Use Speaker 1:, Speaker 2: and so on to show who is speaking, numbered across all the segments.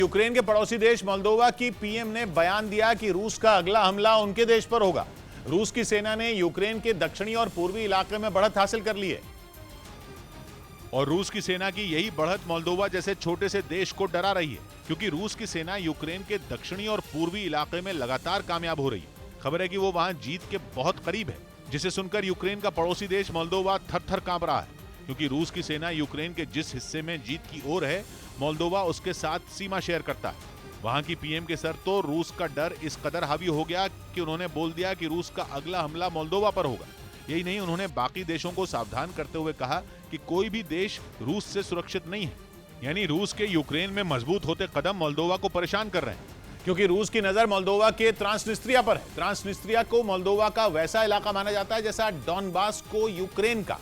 Speaker 1: Ukraine के पड़ोसी देश मोल्दोवा की पीएम ने बयान दिया कि रूस का अगला हमला उनके देश पर होगा। रूस की सेना ने यूक्रेन के दक्षिणी और पूर्वी इलाके में बढ़त हासिल कर ली है और रूस की सेना की यही बढ़त मोल्दोवा जैसे छोटे से देश को डरा रही है, क्योंकि रूस की सेना यूक्रेन के दक्षिणी और पूर्वी इलाके में लगातार कामयाब हो रही है। खबर है कि वो वहां जीत के बहुत करीब है, जिसे सुनकर यूक्रेन का पड़ोसी देश मोल्दोवा थर-थर कांप रहा है, क्योंकि रूस की सेना यूक्रेन के जिस हिस्से में जीत की ओर है, मोल्दोवा उसके साथ सीमा शेयर करता है। वहां की पीएम के सर तो रूस का डर इस कदर हावी हो गया कि उन्होंने बोल दिया कि रूस का अगला हमला मोल्दोवा पर होगा। यही नहीं, उन्होंने बाकी देशों को सावधान करते हुए कहा कि कोई भी देश रूस से सुरक्षित नहीं है। यानी रूस के यूक्रेन में मजबूत होते कदम मोल्दोवा को परेशान कर रहे हैं, क्योंकि रूस की नजर मोल्दोवा के ट्रांसनिस्ट्रिया पर है। ट्रांसनिस्ट्रिया को मोल्दोवा का वैसा इलाका माना जाता है जैसा डॉनबास को यूक्रेन का,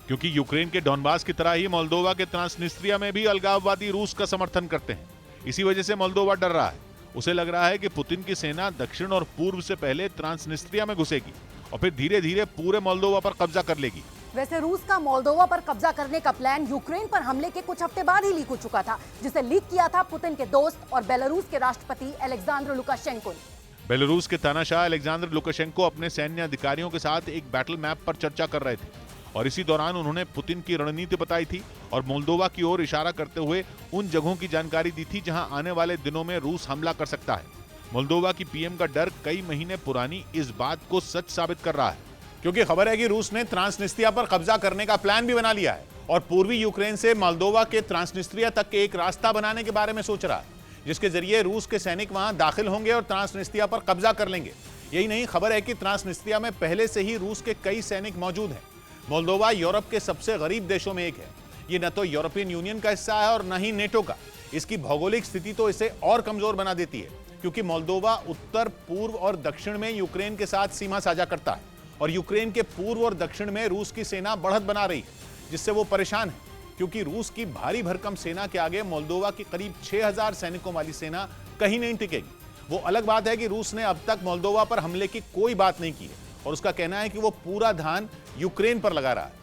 Speaker 1: क्योंकि यूक्रेन के डॉनबास की तरह ही मोल्दोवा के ट्रांसनिस्ट्रिया में भी अलगाववादी रूस का समर्थन करते हैं। इसी वजह से मोल्दोवा डर रहा है। उसे लग रहा है कि पुतिन की सेना दक्षिण और पूर्व से पहले ट्रांसनिस्ट्रिया में घुसेगी और फिर धीरे धीरे पूरे मोल्दोवा पर कब्जा कर लेगी।
Speaker 2: वैसे रूस का मोल्दोवा पर कब्जा करने का प्लान यूक्रेन पर हमले के कुछ हफ्ते बाद ही लीक हो चुका था, जिसे लीक किया था पुतिन के दोस्त और बेलारूस के राष्ट्रपति अलेक्जेंडर लुकाशेंको ने।
Speaker 1: बेलारूस के तानाशाह अलेक्जेंडर लुकाशेंको अपने सैन्य अधिकारियों के साथ एक बैटल मैप पर चर्चा कर रहे थे और इसी दौरान उन्होंने पुतिन की रणनीति बताई थी और मोल्दोवा की ओर इशारा करते हुए उन जगहों की जानकारी दी थी जहां आने वाले दिनों में रूस हमला कर सकता है। मोल्दोवा की पीएम का डर कई महीने पुरानी इस बात को सच साबित कर रहा है, क्योंकि खबर है कि रूस ने ट्रांसनिस्ट्रिया पर कब्जा करने का प्लान भी बना लिया है और पूर्वी यूक्रेन से मोल्दोवा के ट्रांसनिस्ट्रिया तक के एक रास्ता बनाने के बारे में सोच रहा है, जिसके जरिए रूस के सैनिक वहां दाखिल होंगे और ट्रांसनिस्ट्रिया पर कब्जा कर लेंगे। यही नहीं, खबर है कि ट्रांसनिस्ट्रिया में पहले से ही रूस के कई सैनिक मौजूद हैं। मोल्दोवा यूरोप के सबसे गरीब देशों में एक है। ये न तो यूरोपियन यूनियन का हिस्सा है और न ही नेटो का। इसकी भौगोलिक स्थिति तो इसे और कमजोर बना देती है, क्योंकि मोल्दोवा उत्तर, पूर्व और दक्षिण में यूक्रेन के साथ सीमा साझा करता है और यूक्रेन के पूर्व और दक्षिण में रूस की सेना बढ़त बना रही है, जिससे वो परेशान है, क्योंकि रूस की भारी भरकम सेना के आगे मोल्दोवा की करीब 6000 सैनिकों वाली सेना कहीं नहीं टिकेगी। वो अलग बात है कि रूस ने अब तक मोल्दोवा पर हमले की कोई बात नहीं की है और उसका कहना है कि वो पूरा ध्यान यूक्रेन पर लगा रहा है।